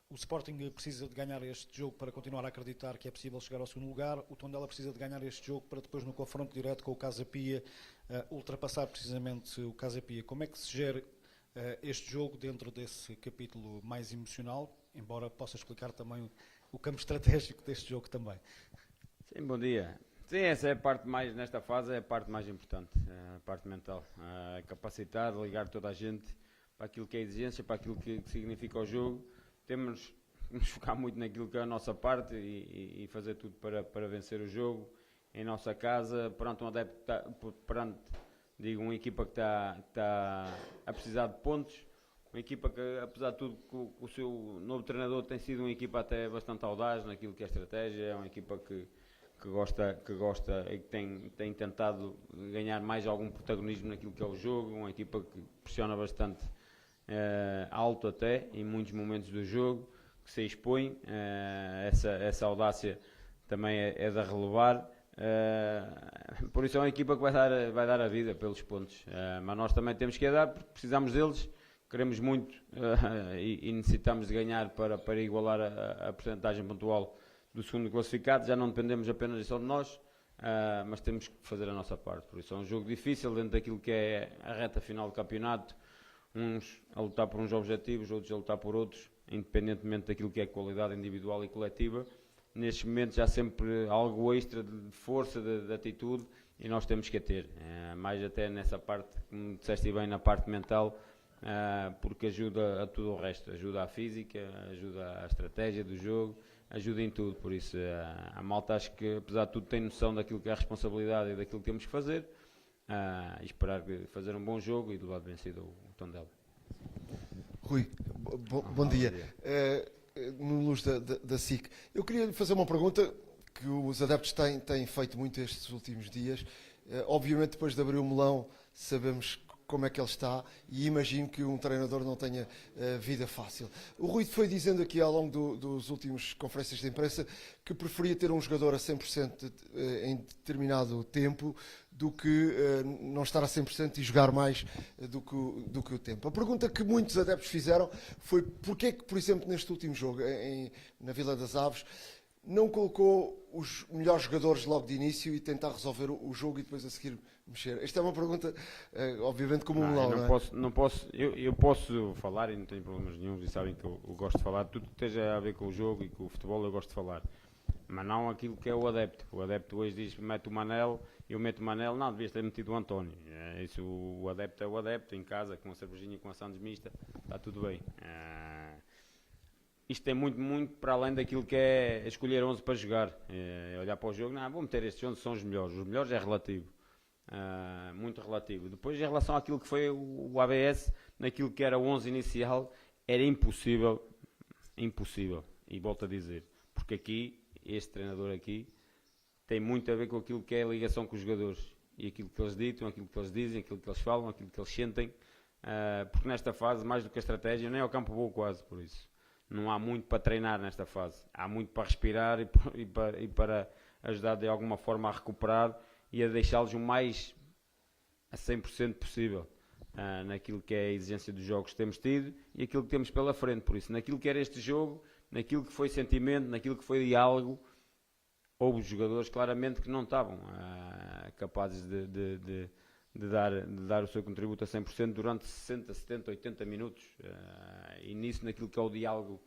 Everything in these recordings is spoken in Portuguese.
O Sporting precisa de ganhar este jogo para continuar a acreditar que é possível chegar ao segundo lugar. O Tondela precisa de ganhar este jogo para depois, no confronto direto com o Casa Pia, ultrapassar precisamente o Casa Pia. Como é que se gera este jogo dentro desse capítulo mais emocional, embora possa explicar também o campo estratégico deste jogo também? Sim, bom dia. Sim, essa é a parte mais, nesta fase, é a parte mais importante, a parte mental. Capacitar, ligar toda a gente para aquilo que é exigência, para aquilo que significa o jogo. Temos que nos focar muito naquilo que é a nossa parte e fazer tudo para vencer o jogo em nossa casa, perante um adepto, perante, digo, uma equipa que está a precisar de pontos, uma equipa que, apesar de tudo, o seu novo treinador tem sido uma equipa até bastante audaz naquilo que é estratégia, é uma equipa que gosta e que tem tentado ganhar mais algum protagonismo naquilo que é o jogo, uma equipa que pressiona bastante alto até, em muitos momentos do jogo, que se expõe, essa audácia também é de relevar, por isso é uma equipa que vai dar a vida pelos pontos, mas nós também temos que a dar, porque precisamos deles, queremos muito e necessitamos de ganhar para igualar a percentagem pontual do segundo classificado. Já não dependemos apenas e só de nós, mas temos que fazer a nossa parte. Por isso é um jogo difícil dentro daquilo que é a reta final do campeonato, uns a lutar por uns objetivos, outros a lutar por outros, independentemente daquilo que é qualidade individual e coletiva. Nestes momentos há sempre algo extra de força, de atitude, e nós temos que a ter, mais até nessa parte, como disseste bem, na parte mental, porque ajuda a tudo o resto, ajuda à física, ajuda à estratégia do jogo, ajuda em tudo. Por isso a malta, acho que apesar de tudo tem noção daquilo que é a responsabilidade e daquilo que temos que fazer, e esperar fazer um bom jogo e do lado vencido o Tondela. Rui, bom dia. No Luz da SIC, eu queria lhe fazer uma pergunta que os adeptos têm feito muito estes últimos dias. Obviamente, depois de abrir o melão, sabemos como é que ele está e imagino que um treinador não tenha vida fácil. O Rui foi dizendo aqui ao longo dos últimos conferências de imprensa que preferia ter um jogador a 100% em determinado tempo do que não estar a 100% e jogar mais do que o tempo. A pergunta que muitos adeptos fizeram foi porquê que, por exemplo, neste último jogo, na Vila das Aves, não colocou os melhores jogadores logo de início e tentar resolver o jogo e depois a seguir mexer? Esta é uma pergunta, obviamente, como um melão, não é? Eu posso falar e não tenho problemas nenhum, e sabem que eu gosto de falar, tudo que esteja a ver com o jogo e com o futebol eu gosto de falar. Mas não aquilo que é o adepto. O adepto hoje diz que mete o Manel, eu meto o Manel, não, devias ter metido o António. Isso, o adepto é o adepto, em casa, com a cervejinha, com a sandes mista, está tudo bem. Isto tem muito para além daquilo que é escolher 11 para jogar. Olhar para o jogo, não, vou meter estes 11, são os melhores. Os melhores é relativo. Muito relativo. Depois, em relação àquilo que foi o ABS, naquilo que era o 11 inicial, era impossível. E volto a dizer. Porque aqui, este treinador aqui, tem muito a ver com aquilo que é a ligação com os jogadores. E aquilo que eles ditam, aquilo que eles dizem, aquilo que eles falam, aquilo que eles sentem. Porque nesta fase, mais do que a estratégia, nem ao campo vou quase, por isso. Não há muito para treinar nesta fase. Há muito para respirar e para ajudar de alguma forma a recuperar e a deixá-los o mais a 100% possível naquilo que é a exigência dos jogos que temos tido e aquilo que temos pela frente. Por isso, naquilo que era este jogo, naquilo que foi sentimento, naquilo que foi diálogo, houve jogadores claramente que não estavam capazes de dar o seu contributo a 100% durante 60, 70, 80 minutos. E nisso, naquilo que é o diálogo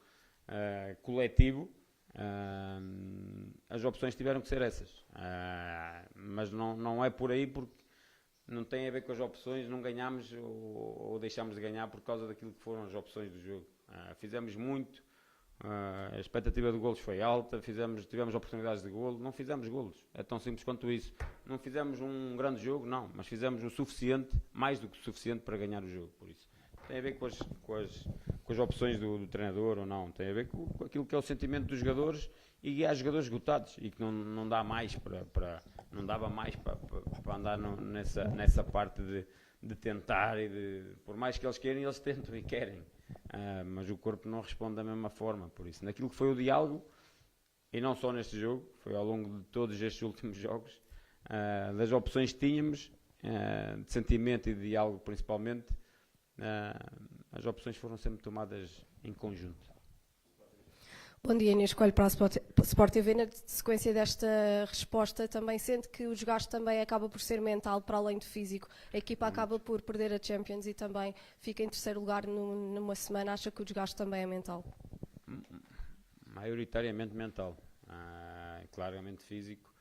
coletivo, as opções tiveram que ser essas. Mas não é por aí, porque não tem a ver com as opções, não ganhamos ou deixamos de ganhar por causa daquilo que foram as opções do jogo. Fizemos muito, a expectativa de golos foi alta, tivemos oportunidades de golo, não fizemos golos, é tão simples quanto isso. Não fizemos um grande jogo, não, mas fizemos o suficiente, mais do que o suficiente para ganhar o jogo, por isso. Tem a ver com as opções do treinador ou não, tem a ver com aquilo que é o sentimento dos jogadores, e há jogadores esgotados e que não dá mais não dava mais para andar nessa parte de tentar e por mais que eles queiram, eles tentam e querem. Mas o corpo não responde da mesma forma, por isso naquilo que foi o diálogo, e não só neste jogo, foi ao longo de todos estes últimos jogos, das opções que tínhamos, de sentimento e de diálogo principalmente, as opções foram sempre tomadas em conjunto. Bom dia, Inês Coelho para a Sport TV. Na sequência desta resposta, também sente que o desgaste também acaba por ser mental para além do físico. A equipa acaba por perder a Champions e também fica em terceiro lugar numa semana. Acha que o desgaste também é mental? Maioritariamente mental, claramente físico,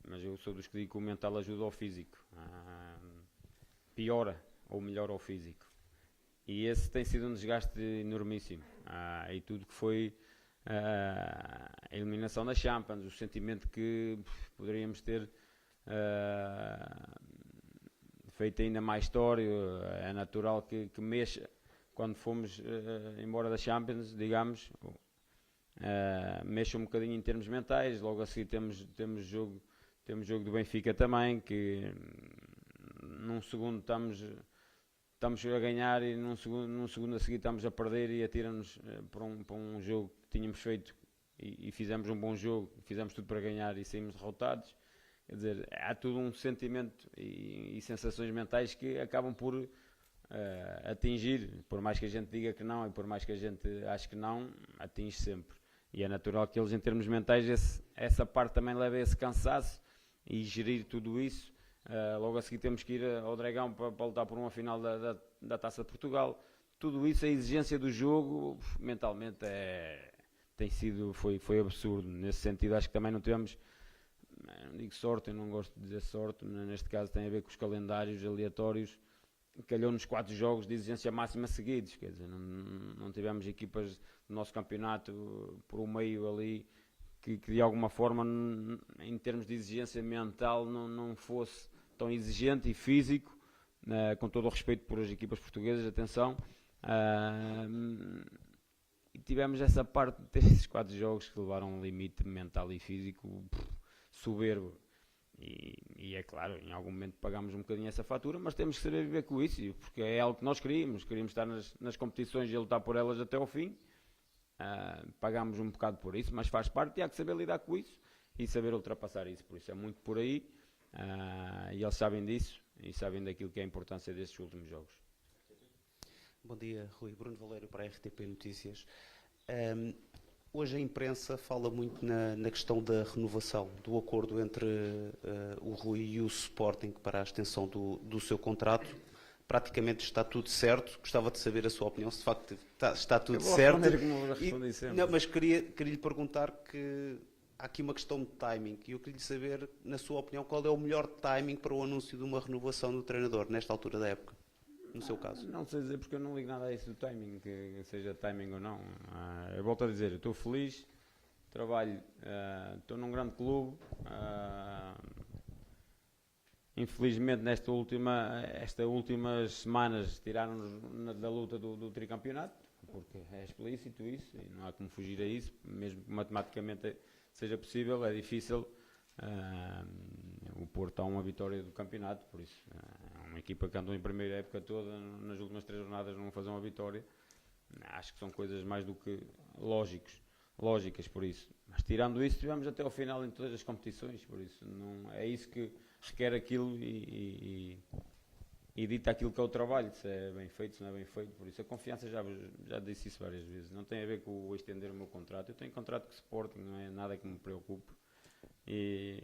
mas eu sou dos que digo que o mental ajuda ao físico, piora ou melhora ao físico. E esse tem sido um desgaste enormíssimo. E tudo que foi a eliminação da Champions, o sentimento que poderíamos ter feito ainda mais história, é natural que mexa quando fomos embora da Champions, digamos, mexa um bocadinho em termos mentais. Logo a seguir temos jogo do Benfica também, que num segundo estamos a ganhar e num segundo a seguir estamos a perder e atira-nos para um jogo que tínhamos feito e fizemos um bom jogo, fizemos tudo para ganhar e saímos derrotados. Quer dizer, há todo um sentimento e sensações mentais que acabam por atingir, por mais que a gente diga que não e por mais que a gente ache que não, atinge sempre. E é natural que eles, em termos mentais, essa parte também leva a esse cansaço e gerir tudo isso. Logo a seguir temos que ir ao Dragão para lutar por uma final da Taça de Portugal. Tudo isso, a exigência do jogo, mentalmente foi absurdo. Nesse sentido, acho que também não tivemos, não digo sorte, eu não gosto de dizer sorte, mas neste caso tem a ver com os calendários aleatórios. Calhou-nos 4 jogos de exigência máxima seguidos, quer dizer, não tivemos equipas do nosso campeonato por um meio ali que de alguma forma, em termos de exigência mental, não fosse tão exigente e físico, com todo o respeito por as equipas portuguesas, atenção, e tivemos essa parte desses 4 jogos que levaram a um limite mental e físico soberbo. E é claro, em algum momento pagámos um bocadinho essa fatura, mas temos que saber viver com isso, porque é algo que nós queríamos estar nas competições e lutar por elas até ao fim. Pagámos um bocado por isso, mas faz parte e há que saber lidar com isso e saber ultrapassar isso, por isso é muito por aí, e eles sabem disso e sabem daquilo que é a importância destes últimos jogos. Bom dia, Rui. Bruno Valério para a RTP Notícias. Hoje a imprensa fala muito na questão da renovação, do acordo entre o Rui e o Sporting para a extensão do seu contrato. Praticamente está tudo certo. Gostava de saber a sua opinião, se de facto está tudo certo. Não, mas queria lhe perguntar que há aqui uma questão de timing e eu queria saber, na sua opinião, qual é o melhor timing para o anúncio de uma renovação do treinador nesta altura da época, no seu caso. Não sei dizer, porque eu não ligo nada a isso do timing, que seja timing ou não. Eu volto a dizer, eu estou feliz, trabalho, estou num grande clube. Infelizmente, estas últimas semanas tiraram-nos da luta do tricampeonato, porque é explícito isso e não há como fugir a isso, mesmo que matematicamente seja possível, é difícil. O Porto há uma vitória do campeonato, por isso é uma equipa que andou em primeira época toda, nas últimas 3 jornadas não fazer uma vitória. Acho que são coisas mais do que lógicas por isso. Mas tirando isso, tivemos até ao final em todas as competições, por isso não é isso que requer aquilo e dita aquilo que é o trabalho, se é bem feito, se não é bem feito. Por isso a confiança, já disse isso várias vezes, não tem a ver com o estender o meu contrato. Eu tenho contrato com o Sporting, não é nada que me preocupe. E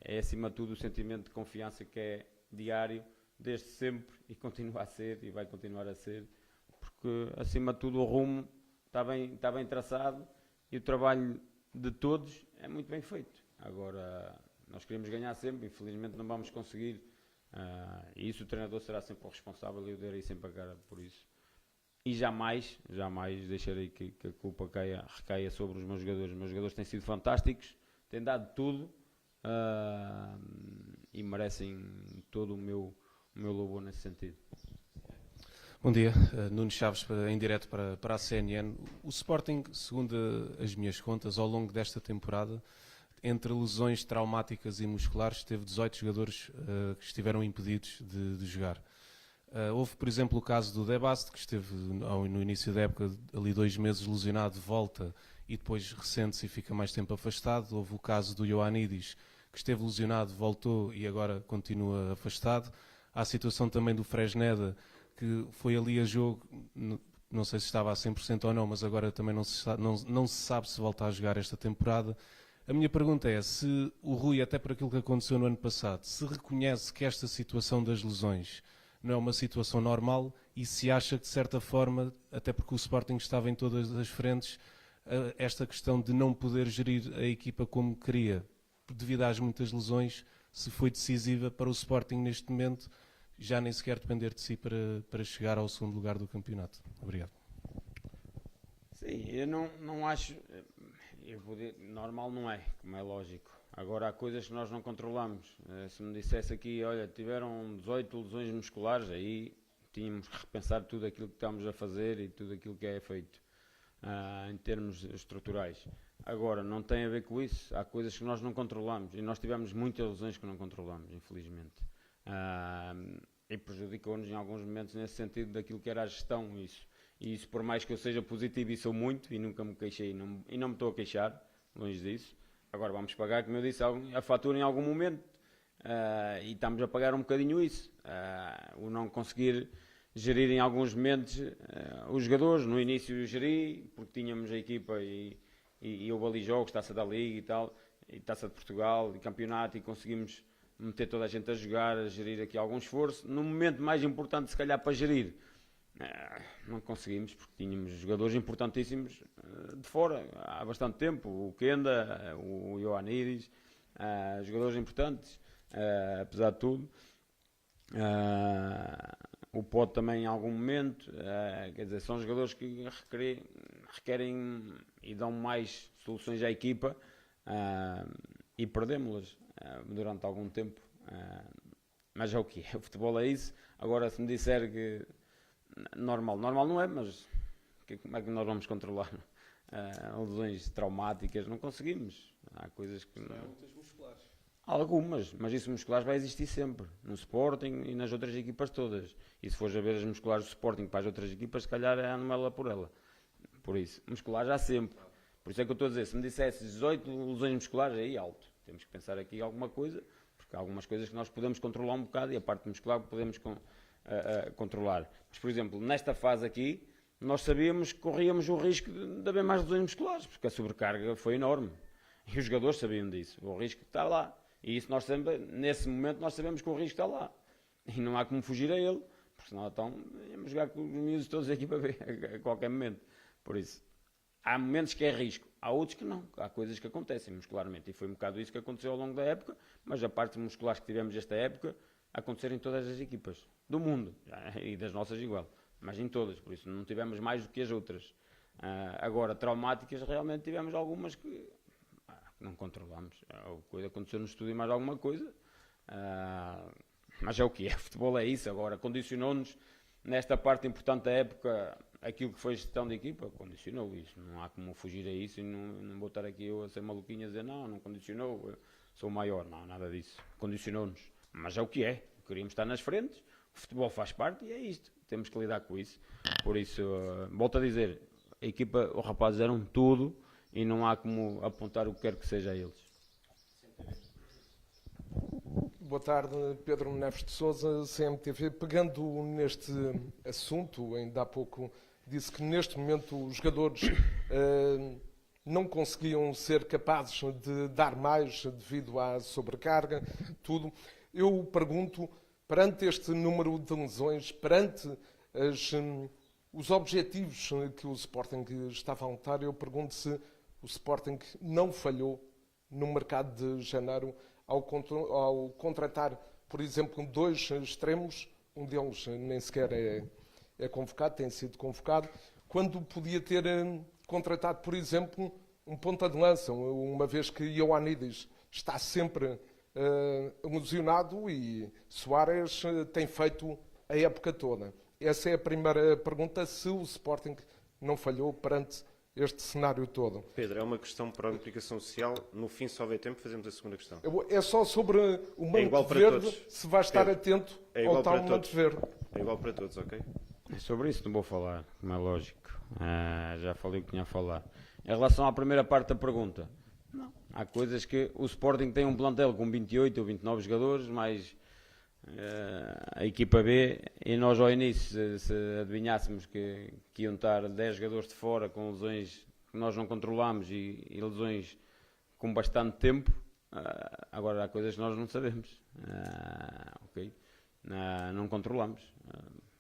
é acima de tudo o sentimento de confiança que é diário, desde sempre, e continua a ser, e vai continuar a ser, porque acima de tudo o rumo está bem traçado e o trabalho de todos é muito bem feito. Agora, nós queremos ganhar sempre, infelizmente não vamos conseguir, e isso o treinador será sempre o responsável e eu darei sempre a cara por isso. E jamais deixarei que a culpa recaia sobre os meus jogadores. Os meus jogadores têm sido fantásticos, têm dado tudo e merecem todo o meu louvor nesse sentido. Bom dia, Nuno Chaves em direto para a CNN. O Sporting, segundo as minhas contas, ao longo desta temporada, entre lesões traumáticas e musculares, teve 18 jogadores que estiveram impedidos de jogar. Houve, por exemplo, o caso do Debast, que esteve no início da época ali 2 meses lesionado, volta e depois recente-se e fica mais tempo afastado. Houve o caso do Ioannidis, que esteve lesionado, voltou e agora continua afastado. Há a situação também do Fresneda, que foi ali a jogo não sei se estava a 100% ou não, mas agora também não se sabe se volta a jogar esta temporada. A minha pergunta é se o Rui, até por aquilo que aconteceu no ano passado, se reconhece que esta situação das lesões não é uma situação normal e se acha que, de certa forma, até porque o Sporting estava em todas as frentes, esta questão de não poder gerir a equipa como queria, devido às muitas lesões, se foi decisiva para o Sporting neste momento, já nem sequer depender de si para chegar ao segundo lugar do campeonato. Obrigado. Sim, eu não acho, normal não é, como é lógico. Agora há coisas que nós não controlamos. Se me dissesse aqui, olha, tiveram 18 lesões musculares, aí tínhamos que repensar tudo aquilo que estamos a fazer e tudo aquilo que é feito em termos estruturais. Agora, não tem a ver com isso. Há coisas que nós não controlamos e nós tivemos muitas lesões que não controlamos, infelizmente. E prejudicou-nos em alguns momentos nesse sentido daquilo que era a gestão. E isso, por mais que eu seja positivo, e sou muito, e nunca me queixei e não me estou a queixar, longe disso. Agora vamos pagar, como eu disse, a fatura em algum momento e estamos a pagar um bocadinho isso. O não conseguir gerir em alguns momentos os jogadores. No início eu geri, porque tínhamos a equipa e houve ali jogos, Taça da Liga e tal, e Taça de Portugal e campeonato, e conseguimos meter toda a gente a jogar, a gerir aqui algum esforço. No momento mais importante, se calhar, para gerir, não conseguimos, porque tínhamos jogadores importantíssimos de fora há bastante tempo, o Kenda, o Ioannidis, jogadores importantes, apesar de tudo, o Pote também em algum momento, quer dizer, são jogadores que requerem e dão mais soluções à equipa, e perdemos-las durante algum tempo, mas é o que é, o futebol é isso. Agora, se me disser que normal não é, mas como é que nós vamos controlar lesões traumáticas? Não conseguimos. Há coisas que não... muitas musculares. Algumas, mas isso musculares vai existir sempre, no Sporting e nas outras equipas todas. E se fores a ver as musculares do Sporting para as outras equipas, se calhar é ela por ela. Por isso, musculares há sempre. Por isso é que eu estou a dizer, se me dissesse 18 lesões musculares, aí alto. Temos que pensar aqui alguma coisa, porque há algumas coisas que nós podemos controlar um bocado e a parte muscular podemos controlar. Mas, por exemplo, nesta fase aqui, nós sabíamos que corríamos o risco de haver mais lesões musculares, porque a sobrecarga foi enorme. E os jogadores sabiam disso, o risco está lá. E isso nós sempre, nesse momento, nós sabemos que o risco está lá. E não há como fugir a ele, porque senão então íamos jogar com os miúdos todos aqui para ver a qualquer momento. Por isso, há momentos que é risco, há outros que não. Há coisas que acontecem muscularmente. E foi um bocado isso que aconteceu ao longo da época, mas a parte musculares que tivemos esta época acontecer em todas as equipas do mundo, e das nossas igual, mas em todas, por isso não tivemos mais do que as outras. Agora, traumáticas, realmente tivemos algumas que não controlamos. Aconteceu no estúdio mais alguma coisa, mas é o que é, o futebol é isso. Agora, condicionou-nos nesta parte importante da época, aquilo que foi gestão de equipa, condicionou isso, não há como fugir a isso, e não vou estar aqui eu a ser maluquinho a dizer não condicionou, eu sou o maior, não, nada disso, condicionou-nos, mas é o que é, queríamos estar nas frentes, o futebol faz parte e é isto, temos que lidar com isso. Por isso, volto a dizer, a equipa, os rapazes eram tudo e não há como apontar o que quer que seja a eles. Boa tarde, Pedro Neves de Sousa, CMTV. Pegando neste assunto, ainda há pouco disse que neste momento os jogadores não conseguiam ser capazes de dar mais devido à sobrecarga, tudo. Eu pergunto, perante este número de lesões, perante os objetivos que o Sporting estava a lutar, eu pergunto se o Sporting não falhou no mercado de janeiro ao contratar, por exemplo, 2 extremos, um deles nem sequer é convocado, tem sido convocado, quando podia ter contratado, por exemplo, um ponta de lança, uma vez que Ioannidis está sempre lesionado e Soares tem feito a época toda. Essa é a primeira pergunta, se o Sporting não falhou perante este cenário todo. Pedro, é uma questão para a implicação social. No fim, se houver tempo, fazemos a segunda questão. É só sobre o manto verde, se vai estar atento ao tal manto verde. É igual para todos, ok? Sobre isso não vou falar, como é lógico. Já falei o que tinha a falar. Em relação à primeira parte da pergunta, não. Há coisas que o Sporting tem um plantel com 28 ou 29 jogadores, mais a equipa B, e nós ao início, se adivinhássemos que iam estar 10 jogadores de fora com lesões que nós não controlámos e lesões com bastante tempo, agora há coisas que nós não sabemos, ok? Não controlamos,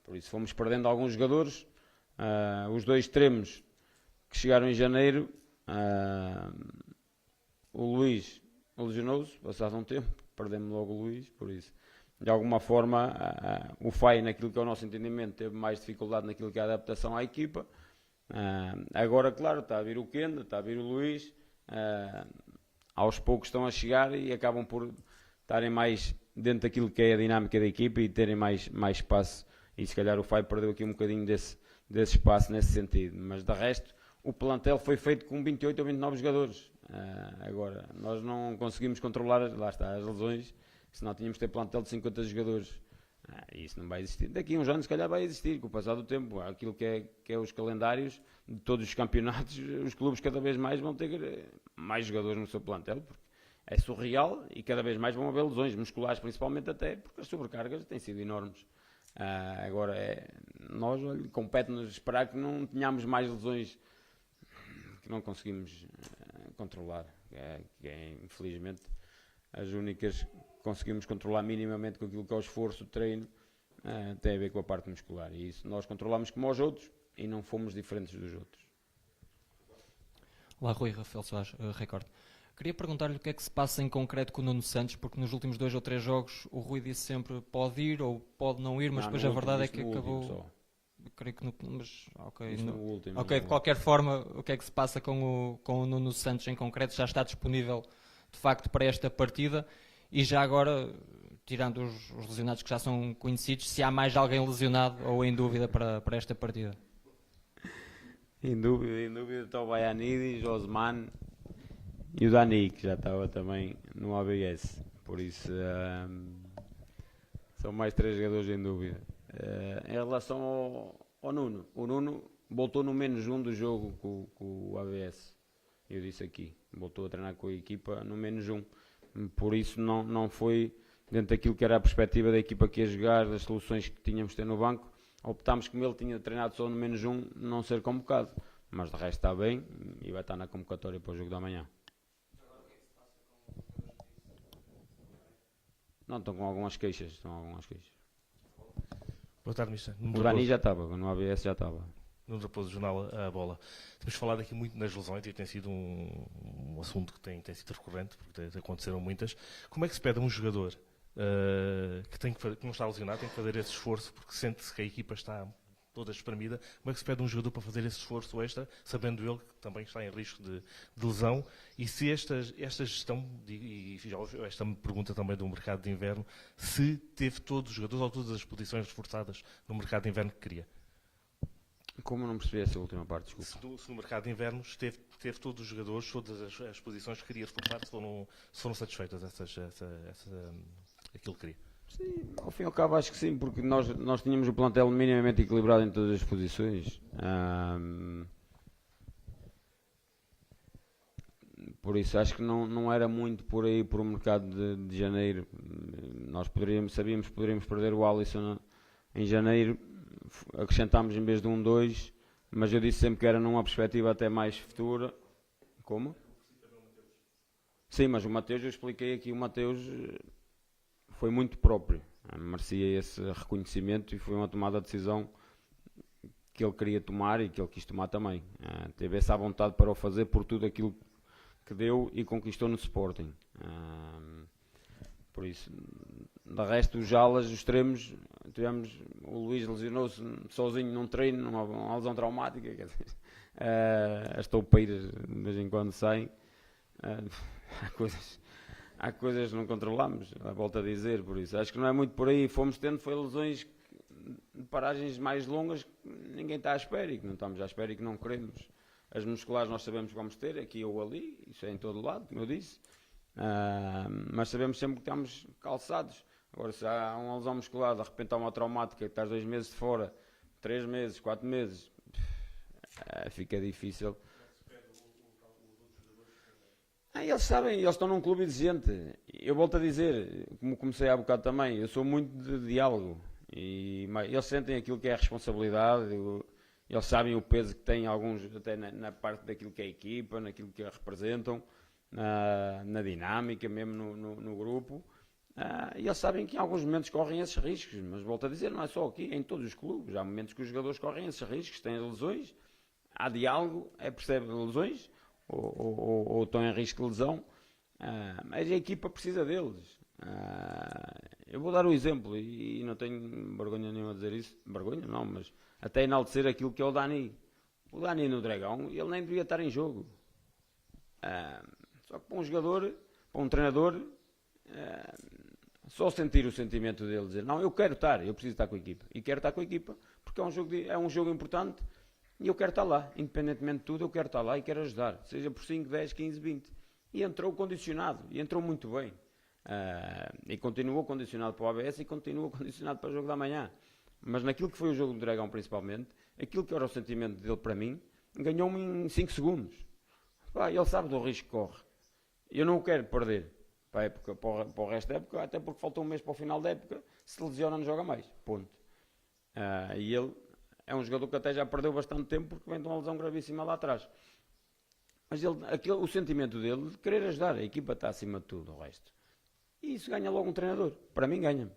por isso fomos perdendo alguns jogadores. Os 2 extremos que chegaram em janeiro, o Luís lesionou-se, passado um tempo, perdemos logo o Luís, por isso, de alguma forma, o FAI, naquilo que é o nosso entendimento, teve mais dificuldade naquilo que é a adaptação à equipa. Agora, claro, está a vir o Kenda, está a vir o Luís, aos poucos estão a chegar e acabam por estarem mais dentro daquilo que é a dinâmica da equipa e terem mais espaço, e se calhar o FAI perdeu aqui um bocadinho desse espaço nesse sentido, mas de resto o plantel foi feito com 28 ou 29 jogadores. Agora, nós não conseguimos controlar, lá está, as lesões, senão tínhamos de ter plantel de 50 jogadores. Isso não vai existir. Daqui a uns anos, se calhar, vai existir, com o passar do tempo. Aquilo que é os calendários de todos os campeonatos, os clubes cada vez mais vão ter mais jogadores no seu plantel, porque é surreal e cada vez mais vão haver lesões musculares, principalmente até, porque as sobrecargas têm sido enormes. Agora, nós compete-nos esperar que não tenhamos mais lesões que não conseguimos controlar, infelizmente as únicas que conseguimos controlar minimamente com aquilo que é o esforço, o treino, tem a ver com a parte muscular, e isso nós controlamos como os outros e não fomos diferentes dos outros. Olá, Rui, Rafael Soares, Record. Queria perguntar-lhe o que é que se passa em concreto com o Nuno Santos, porque nos últimos 2 ou 3 jogos o Rui disse sempre pode ir ou pode não ir, mas depois a verdade é que acabou... Creio que mas ok, de qualquer forma, o que é que se passa com o Nuno Santos em concreto? Já está disponível de facto para esta partida? E já agora, tirando os lesionados que já são conhecidos, se há mais alguém lesionado ou em dúvida para esta partida? Em dúvida está o Baianidis, o Osman e o Dani, que já estava também no ABS. Por isso, são mais 3 jogadores em dúvida. Em relação ao Nuno, o Nuno voltou no menos 1 do jogo com o ABS. Eu disse aqui, voltou a treinar com a equipa no menos 1. Por isso não foi dentro daquilo que era a perspectiva da equipa que ia jogar, das soluções que tínhamos de ter no banco. Optámos, como ele tinha treinado só no menos 1, não ser convocado. Mas de resto está bem e vai estar na convocatória para o jogo da manhã. Não, estão com algumas queixas. Boa tarde, Mister. O Dani já estava, no ABS já estava. No Raposo Jornal a bola. Temos falado aqui muito nas lesões e tem sido um assunto que tem sido recorrente, porque aconteceram muitas. Como é que se pede a um jogador que não está lesionado, tem que fazer esse esforço, porque sente-se que a equipa está toda espremida? Como é que se pede a um jogador para fazer esse esforço extra, sabendo ele que também está em risco de lesão? E se esta gestão, e esta pergunta também do mercado de inverno, se teve todos os jogadores ou todas as posições reforçadas no mercado de inverno que queria? Como não percebi essa última parte, desculpa. Se no mercado de inverno teve todos os jogadores, todas as posições que queria reforçar, se foram satisfeitas aquilo que queria? Sim, ao fim e ao cabo acho que sim, porque nós tínhamos o plantel minimamente equilibrado em todas as posições. Por isso acho que não era muito por aí, por o mercado de janeiro. Nós sabíamos que poderíamos perder o Alisson em janeiro, acrescentámos em vez de 1-2, mas eu disse sempre que era numa perspectiva até mais futura. Como? Sim, mas o Mateus, eu expliquei aqui, o Mateus foi muito próprio, merecia esse reconhecimento e foi uma tomada de decisão que ele queria tomar e que ele quis tomar também. Teve essa vontade para o fazer por tudo aquilo que deu e conquistou no Sporting. Por isso, de resto, os alas, os extremos, tivemos, o Luís lesionou-se sozinho num treino, numa lesão traumática, quer dizer, as toupeiras de vez em quando saem, há coisas que não controlamos, à volta a dizer, por isso, acho que não é muito por aí, fomos tendo, foi lesões de paragens mais longas que ninguém está à espera e que não estamos à espera e que não queremos. As musculares nós sabemos que vamos ter, aqui ou ali, isso é em todo lado, como eu disse, mas sabemos sempre que estamos calçados. Agora, se há uma lesão muscular, de repente há uma traumática, que estás 2 meses de fora, 3 meses, 4 meses, fica difícil. Eles sabem, eles estão num clube exigente eu volto a dizer, como comecei há bocado também, eu sou muito de diálogo. E eles sentem aquilo que é a responsabilidade, eles sabem o peso que têm alguns, até na parte daquilo que é a equipa, naquilo que a representam, na dinâmica, mesmo no grupo. E eles sabem que em alguns momentos correm esses riscos, mas volto a dizer, não é só aqui, é em todos os clubes. Há momentos que os jogadores correm esses riscos, têm lesões, há diálogo, percebe lesões, ou estão em risco de lesão, mas a equipa precisa deles. Eu vou dar um exemplo, e não tenho vergonha nenhuma a dizer isso, vergonha não, mas até enaltecer aquilo que é o Dani. O Dani no Dragão, ele nem devia estar em jogo. Só que para um jogador, para um treinador, só sentir o sentimento dele, dizer, não, eu quero estar, eu preciso estar com a equipa. E quero estar com a equipa, porque é um jogo importante, e eu quero estar lá. Independentemente de tudo, eu quero estar lá e quero ajudar. Seja por 5, 10, 15, 20. E entrou condicionado, e entrou muito bem. E continuou condicionado para o ABS e continuou condicionado para o jogo da manhã. Mas naquilo que foi o jogo do Dragão principalmente, aquilo que era o sentimento dele para mim, ganhou-me em 5 segundos. Ele sabe do risco que corre. Eu não o quero perder para, a época, para o resto da época, até porque faltou um mês para o final da época, se lesiona não joga mais, ponto. E ele é um jogador que até já perdeu bastante tempo porque vem de uma lesão gravíssima lá atrás. Mas o sentimento dele de querer ajudar, a equipa está acima de tudo, o resto. E isso ganha logo um treinador. Para mim ganha-me.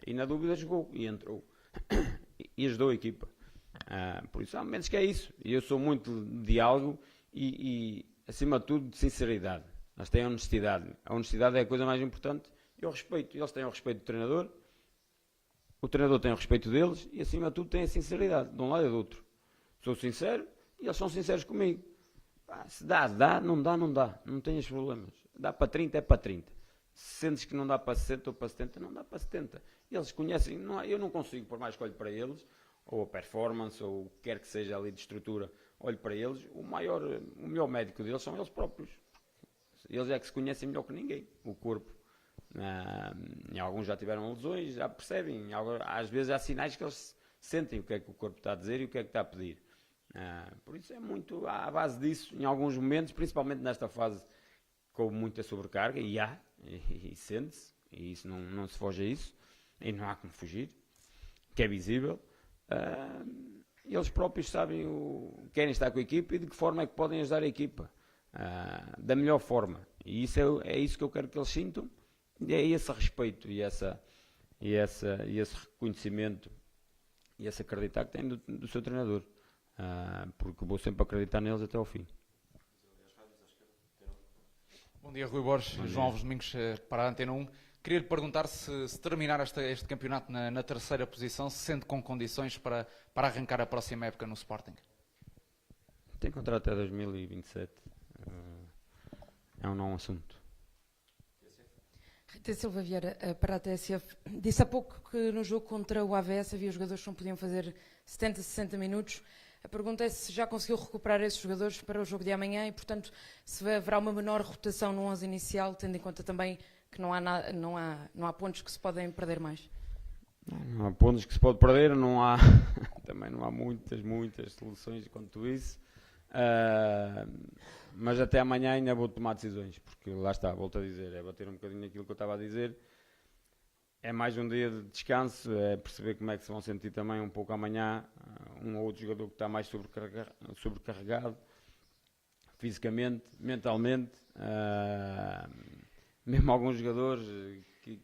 E na dúvida jogou e entrou. E ajudou a equipa. Por isso há momentos que é isso. E eu sou muito de diálogo e acima de tudo, de sinceridade. Eles têm honestidade. A honestidade é a coisa mais importante. Eu respeito. Eles têm o respeito do treinador. O treinador tem o respeito deles. E acima de tudo tem a sinceridade. De um lado e do outro. Sou sincero e eles são sinceros comigo. Se dá, dá. Não dá, não dá. Não tenhas problemas. Dá para 30, é para 30. Se sentes que não dá para 60 ou para 70, não dá para 70. Eles conhecem, eu não consigo, por mais que olhe para eles, ou a performance, ou o que quer que seja ali de estrutura, olhe para eles, o melhor médico deles são eles próprios. Eles é que se conhecem melhor que ninguém, o corpo. E alguns já tiveram lesões, já percebem, às vezes há sinais que eles sentem o que é que o corpo está a dizer e o que é que está a pedir. Por isso é muito à base disso, em alguns momentos, principalmente nesta fase, com muita sobrecarga, e sente-se, e isso não se foge a isso, e não há como fugir, que é visível. Eles próprios sabem querem estar com a equipa e de que forma é que podem ajudar a equipa, da melhor forma. E isso é isso que eu quero que eles sintam, e é esse respeito e esse reconhecimento e esse acreditar que têm do seu treinador, porque vou sempre acreditar neles até ao fim. Bom dia, Rui Borges. Bom dia. João Alves Domingos para a Antena 1. Queria lhe perguntar se terminar este campeonato na terceira posição, se sente com condições para arrancar a próxima época no Sporting. Tem contrato até 2027. É um não assunto. Rita Silva Vieira, para a TSF. Disse há pouco que no jogo contra o AVS havia jogadores que não podiam fazer 70, 60 minutos. A pergunta é se já conseguiu recuperar esses jogadores para o jogo de amanhã e, portanto, se haverá uma menor rotação no 11 inicial, tendo em conta também que não há pontos que se podem perder mais. Não há pontos que se pode perder, também não há muitas soluções quanto isso. Mas até amanhã ainda vou tomar decisões, porque lá está, volto a dizer, é bater um bocadinho naquilo que eu estava a dizer. É mais um dia de descanso, é perceber como é que se vão sentir também um pouco amanhã, um ou outro jogador que está mais sobrecarregado, fisicamente, mentalmente, mesmo alguns jogadores que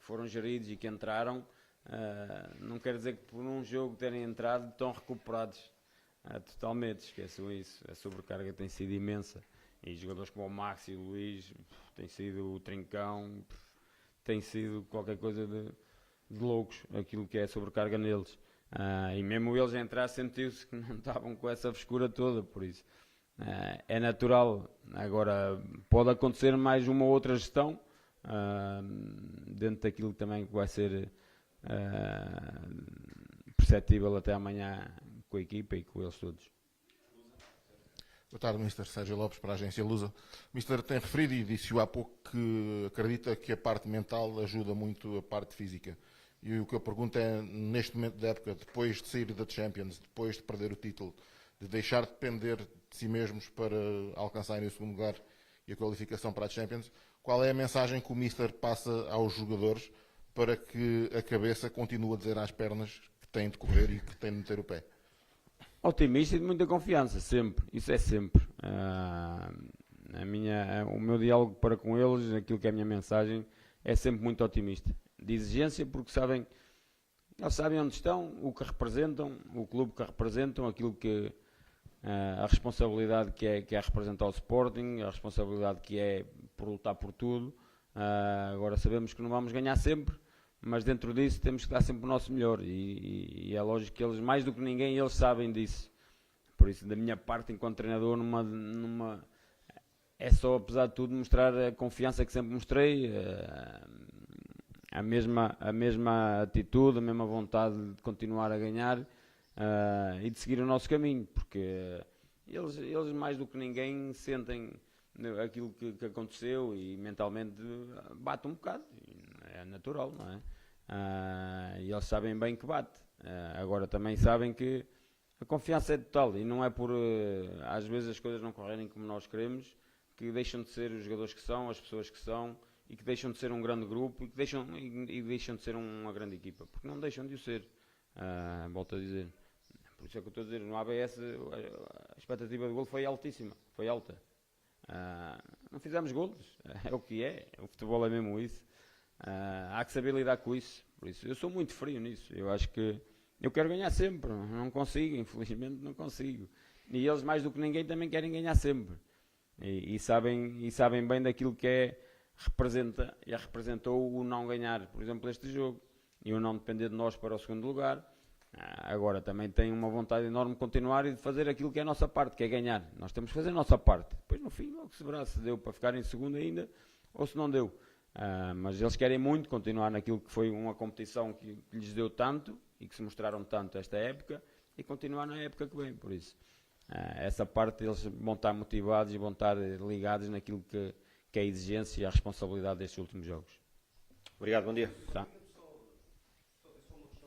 foram geridos e que entraram, não quer dizer que por um jogo terem entrado estão recuperados totalmente, esqueçam isso, a sobrecarga tem sido imensa, e jogadores como o Max e o Luís, tem sido o Trincão, tem sido qualquer coisa de loucos, aquilo que é a sobrecarga neles. E mesmo eles a entrar sentiu-se que não estavam com essa frescura toda, por isso. É natural. Agora, pode acontecer mais uma ou outra gestão, dentro daquilo também que vai ser perceptível até amanhã com a equipa e com eles todos. Boa tarde, Mr. Sérgio Lopes, para a agência Lusa. O Mr. tem referido e disse-o há pouco que acredita que a parte mental ajuda muito a parte física. E o que eu pergunto é, neste momento da época, depois de sair da Champions, depois de perder o título, de deixar de depender de si mesmos para alcançarem o segundo lugar e a qualificação para a Champions, qual é a mensagem que o Mister passa aos jogadores para que a cabeça continue a dizer às pernas que têm de correr e que têm de meter o pé? Otimista e de muita confiança, sempre. Isso é sempre. O meu diálogo para com eles, aquilo que é a minha mensagem, é sempre muito otimista. De exigência, porque eles sabem onde estão, o que representam, o clube que representam, aquilo que a responsabilidade que é representar o Sporting, a responsabilidade que é por lutar por tudo. Agora sabemos que não vamos ganhar sempre, mas dentro disso temos que dar sempre o nosso melhor e é lógico que eles, mais do que ninguém, eles sabem disso. Por isso, da minha parte, enquanto treinador, é só, apesar de tudo, mostrar a confiança que sempre mostrei, a mesma atitude, a mesma vontade de continuar a ganhar e de seguir o nosso caminho, porque eles mais do que ninguém sentem aquilo que aconteceu e mentalmente bate um bocado, é natural, não é? E eles sabem bem que bate. Agora também sabem que a confiança é total e não é por às vezes as coisas não correrem como nós queremos que deixam de ser os jogadores que são, as pessoas que são e que deixam de ser um grande grupo e que deixam de ser uma grande equipa, porque não deixam de o ser. Volto a dizer. Por isso é que eu estou a dizer, no ABS a expectativa de golo foi altíssima, foi alta. Não fizemos golos, é o que é, o futebol é mesmo isso. Há que saber lidar com isso, por isso eu sou muito frio nisso. Eu acho que eu quero ganhar sempre, não consigo, infelizmente não consigo. E eles mais do que ninguém também querem ganhar sempre. E sabem bem daquilo que representou o não ganhar, por exemplo, este jogo. E o não depender de nós para o segundo lugar. Agora também tem uma vontade enorme de continuar e de fazer aquilo que é a nossa parte, que é ganhar. Nós temos que fazer a nossa parte. Depois no fim, logo se verá se deu para ficar em segundo ainda ou se não deu. Mas eles querem muito continuar naquilo que foi uma competição que lhes deu tanto e que se mostraram tanto esta época e continuar na época que vem, por isso. Essa parte eles vão estar motivados e vão estar ligados naquilo que é a exigência e a responsabilidade destes últimos jogos. Obrigado, bom dia. Tá.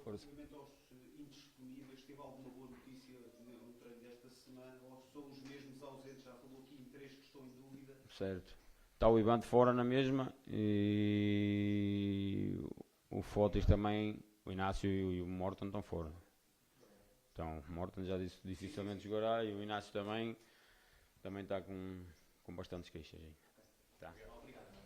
Relativamente aos indisponíveis, teve alguma boa notícia no treino desta semana ou são os mesmos ausentes? Já falou aqui em 3 que estão em dúvida. Certo. Está o Ivan de fora na mesma e o Fotis também, o Inácio e o Morton estão fora. Então, o Morton já disse dificilmente jogará e o Inácio também está com bastantes queixas aí. Tá.